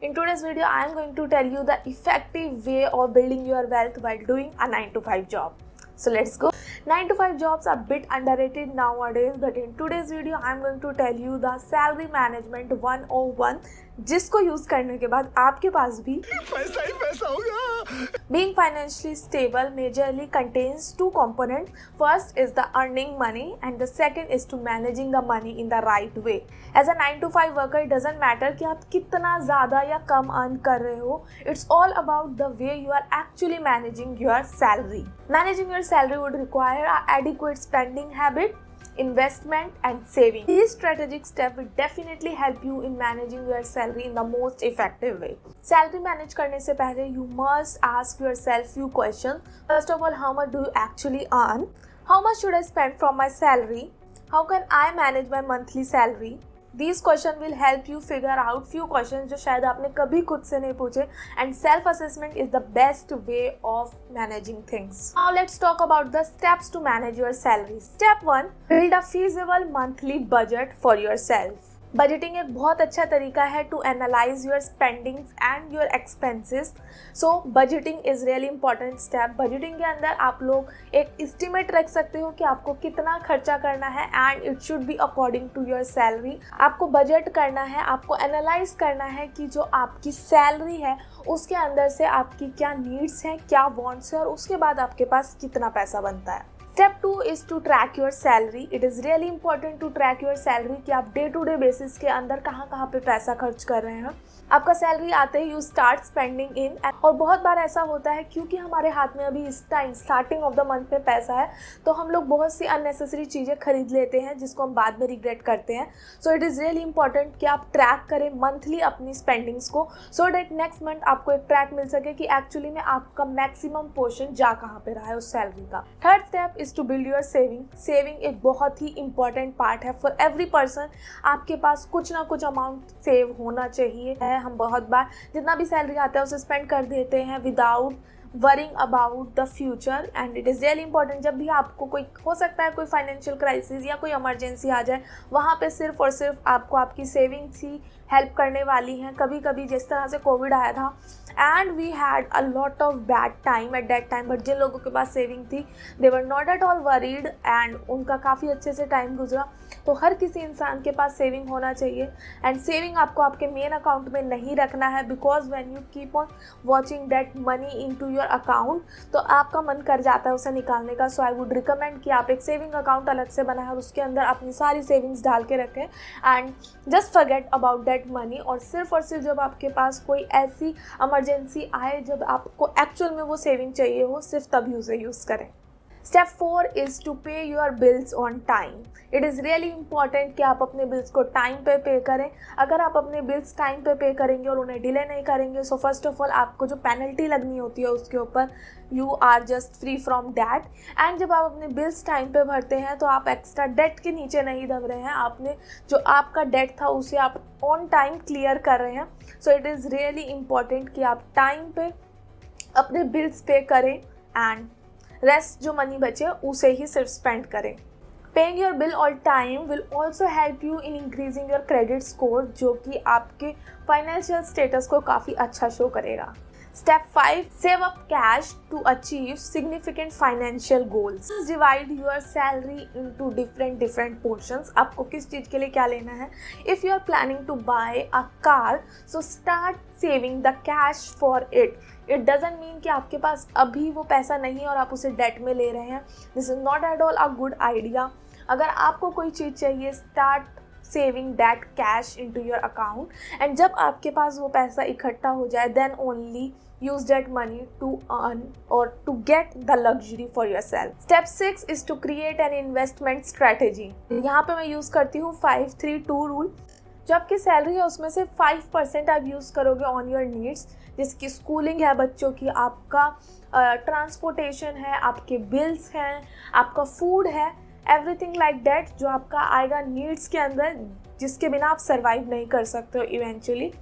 In today's video, I am going to tell you the effective way of building your wealth while doing a 9 to 5 job. So let's go. 9 to 5 jobs are a bit underrated nowadays, but in today's video, I am going to tell you the salary management 101, जिसको use करने के बाद आपके पास भी पैसा ही पैसा होगा. Being financially stable majorly contains two components. First is the earning money and the second is to managing the money in the right way. As a 9 to 5 worker, it doesn't matter कि आप कितना ज़्यादा या कम earn कर रहे हो. It's all about the way you are actually managing your salary. Managing your salary would require an adequate spending habit, investment and saving. These strategic steps will definitely help you in managing your salary in the most effective way. Salary manage करने से पहले you must ask yourself few questions. First of all, how much do you actually earn? How much should I spend from my salary? How can I manage my monthly salary? These questions will help you figure out few questions जो शायद आपने कभी खुद से नहीं पूछे, and self assessment is the best way of managing things. Now let's talk about the steps to manage your salary. Step 1, build a feasible monthly budget for yourself. Budgeting एक बहुत अच्छा तरीका है to analyse your spendings and your expenses. So budgeting is really important step. Budgeting के अंदर आप लोग एक एस्टिमेट रख सकते हो कि आपको कितना खर्चा करना है and it should be according to your salary. आपको बजट करना है, आपको एनालाइज करना है कि जो आपकी सैलरी है उसके अंदर से आपकी क्या नीड्स हैं, क्या वांट्स है और उसके बाद आपके पास कितना पैसा बनता है. Step 2 is to track your salary. It is really important to track your salary कि आप डे टू डे बेसिस के अंदर कहाँ पे पैसा खर्च कर रहे हैं. आपका सैलरी आते ही यू स्टार्ट स्पेंडिंग इन. और बहुत बार ऐसा होता है क्योंकि हमारे हाथ में अभी इस time starting of the month में पैसा है तो हम लोग बहुत सी अननेसेसरी चीज़ें खरीद लेते हैं जिसको हम बाद में रिग्रेट करते हैं. So it is really important कि आप ट्रैक करें मंथली अपनी स्पेंडिंग्स को, सो डैट नेक्स्ट मंथ आपको एक ट्रैक मिल सके कि एक्चुअली में आपका मैक्सिमम पोर्शन जा कहाँ पे रहा है उस सैलरी का. Third step is to build your saving. Saving एक बहुत ही इंपॉर्टेंट पार्ट है फॉर एवरी पर्सन. आपके पास कुछ ना कुछ अमाउंट सेव होना चाहिए. हम बहुत बार जितना भी सैलरी आता है उसे स्पेंड कर देते हैं without worrying about the future, and it is really important. जब भी आपको कोई हो सकता है कोई फाइनेंशियल क्राइसिस या कोई इमरजेंसी आ जाए, वहाँ पे सिर्फ और सिर्फ आपको आपकी सेविंग्स ही हेल्प करने वाली हैं. कभी कभी जिस तरह से कोविड आया था and we had a lot of bad time at that time, but जिन लोगों के पास सेविंग थी they were not at all worried and उनका काफ़ी अच्छे से टाइम गुजरा. तो हर किसी इंसान के पास सेविंग होना चाहिए. एंड सेविंग आपको आपके मेन अकाउंट में नहीं रखना है, because when you keep on watching that money into your account तो आपका मन कर जाता है उसे निकालने का. सो आई वुड रिकमेंड कि आप एक सेविंग अकाउंट अलग से बनाएं और उसके अंदर अपनी सारी सेविंग्स डाल के रखें and just forget about that money. और सिर्फ जब आपके पास कोई ऐसी इमरजेंसी आए जब आपको एक्चुअल में वो सेविंग चाहिए हो, सिर्फ तभी उसे यूज़ करें. स्टेप 4 इज़ टू पे your bills on time. It is really important कि आप अपने बिल्स को टाइम पे करें. अगर आप अपने बिल्स टाइम पे करेंगे और उन्हें डिले नहीं करेंगे, सो फर्स्ट ऑफ ऑल आपको जो पेनल्टी लगनी होती है उसके ऊपर you are just free from that. एंड जब आप अपने बिल्स टाइम पे भरते हैं तो आप एक्स्ट्रा डेट के नीचे नहीं दब रहे हैं. आपने जो आपका डेट था उसे आप ऑन टाइम क्लियर कर रहे हैं. So it is really important कि आप टाइम पे अपने बिल्स पे करें एंड रेस्ट जो मनी बचे उसे ही सिर्फ स्पेंड करें. Paying your bill all time will also help you in increasing your credit score, जो कि आपके फाइनेंशियल स्टेटस को काफ़ी अच्छा शो करेगा. Step 5, save up cash to achieve significant financial goals. Divide your salary into different portions. आपको किस चीज़ के लिए क्या लेना है. If you are planning to buy a car, so start saving the cash for it. It doesn't mean कि आपके पास अभी वो पैसा नहीं है और आप उसे डेट में ले रहे हैं. This is not at all a good idea. अगर आपको कोई चीज़ चाहिए, start saving that cash into your account, and जब आपके पास वो पैसा इकट्ठा हो जाए then only use that money to earn or to get the luxury for yourself. Step 6 is to create an investment strategy. यहाँ पे मैं यूज़ करती हूँ 5-3-2 रूल. जो आपकी सैलरी है उसमें से 5% आप यूज़ करोगे ऑन योर नीड्स, जिसकी स्कूलिंग है बच्चों की, आपका ट्रांसपोर्टेशन है, आपके बिल्स हैं, आपका फूड है, एवरीथिंग लाइक दैट जो आपका आएगा नीड्स के अंदर, जिसके बिना आप सर्वाइव नहीं कर सकते हो इवेंचुअली.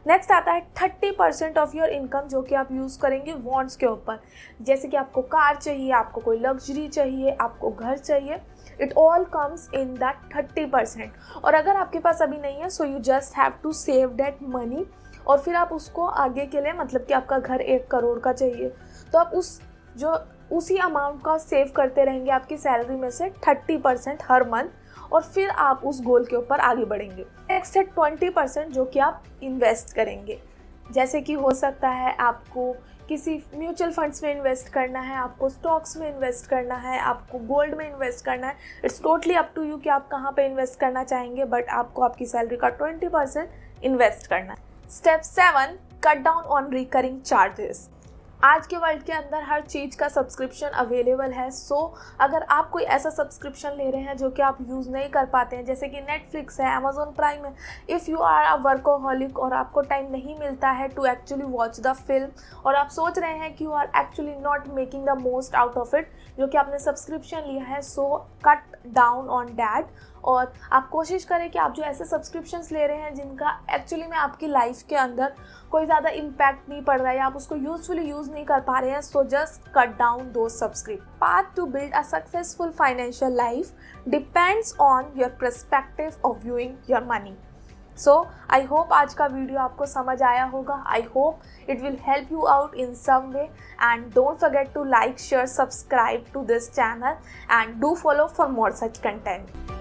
नेक्स्ट आता है 30% ऑफ योर इनकम जो कि आप यूज़ करेंगे वॉन्ट्स के ऊपर. जैसे कि आपको कार चाहिए, आपको कोई लग्जरी चाहिए, आपको घर चाहिए, it all comes in that 30%. और अगर आपके पास अभी नहीं है so you just have to save that money और फिर आप उसको आगे के लिए, मतलब कि आपका घर 1 करोड़ का चाहिए, तो आप उसी अमाउंट का सेव करते रहेंगे आपकी सैलरी में से 30% हर मंथ, और फिर आप उस गोल के ऊपर आगे बढ़ेंगे। नेक्स्ट है 20% जो कि आप इन्वेस्ट करेंगे, जैसे कि हो सकता है आपको किसी म्यूचुअल फंड्स में इन्वेस्ट करना है, आपको स्टॉक्स में इन्वेस्ट करना है, आपको गोल्ड में इन्वेस्ट करना है। It's totally up to you कि आप कहाँ पे इन्वेस्ट करना चाहेंगे, बट आपको आपकी सैलरी का 20% इन्वेस्ट करना है। Step 7, cut down on recurring charges. आज के वर्ल्ड के अंदर हर चीज़ का सब्सक्रिप्शन अवेलेबल है। सो अगर आप कोई ऐसा सब्सक्रिप्शन ले रहे हैं जो कि आप यूज़ नहीं कर पाते हैं, जैसे कि नेटफ्लिक्स है, अमेजोन प्राइम है, if you are a workaholic और आपको टाइम नहीं मिलता है to actually watch the film, और आप सोच रहे हैं कि you are actually not making the most out of it जो कि आपने सब्सक्रिप्शन लिया है, so cut down on that. और आप कोशिश करें कि आप जो ऐसे सब्सक्रिप्शंस ले रहे हैं जिनका एक्चुअली में आपकी लाइफ के अंदर कोई ज़्यादा इम्पैक्ट नहीं पड़ रहा है या आप उसको यूजफुली यूज़ नहीं कर पा रहे हैं, सो जस्ट कट डाउन दो subscription. Path to build a successful financial life depends on your perspective of viewing your money. So I hope आज का वीडियो आपको समझ आया होगा। I hope it will help you out in some way, and don't forget to like, share, subscribe to this channel and do follow for more such content.